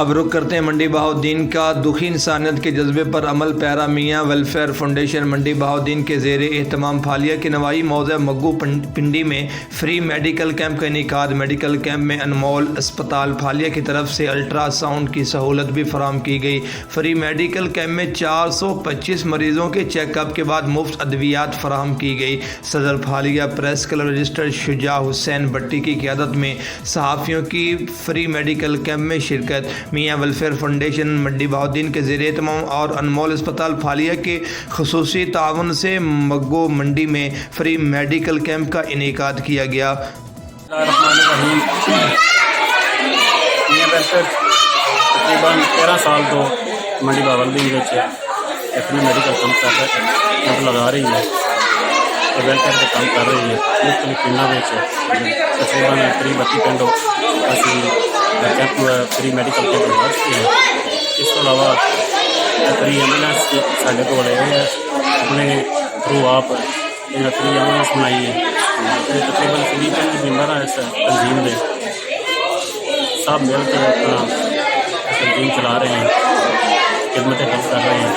اب رخ کرتے ہیں منڈی بہاؤالدین کا۔ دکھی انسانیت کے جذبے پر عمل پیرا میاں ویلفیئر فاؤنڈیشن منڈی بہاؤالدین کے زیر اہتمام پھالیہ کے نوائی موضع مگو پنڈی میں فری میڈیکل کیمپ کا انعقاد۔ میڈیکل کیمپ میں انمول اسپتال پھالیہ کی طرف سے الٹرا ساؤنڈ کی سہولت بھی فراہم کی گئی۔ فری میڈیکل کیمپ میں 425 مریضوں کے چیک اپ کے بعد مفت ادویات فراہم کی گئی۔ صدر پھالیہ پریس کلب رجسٹر شجاع حسین بٹی کی قیادت میں صحافیوں کی فری میڈیکل کیمپ میں شرکت۔ میاں ویلفیئر فاؤنڈیشن منڈی بہاؤالدین کے زیر اہتمام اور انمول اسپتال پھالیہ کے خصوصی تعاون سے مگو منڈی میں فری میڈیکل کیمپ کا انعقاد کیا گیا۔ الرحمن الرحیم۔ میاں ویلفیئر تقریباً 13 سال تو منڈی بہاؤالدین اپنے میڈیکل کیمپ لگا رہی ہے، ویلفیئر کا کام کر رہی ہے۔ مختلف پنڈوں میں تقریباً 32 پنڈوں کیمپ فری میڈیکل کیمپ لگا چکے ہیں۔ اس کے علاوہ فری ایمبولینس سارے کو اپنے تھرو آپ فری ایمبولینس بنائی ہے۔ تقریباً فری ممبر ہیں اس تنظیم کے، سب مل کے اپنا تنظیم چلا رہے ہیں، خدمت کر رہے ہیں۔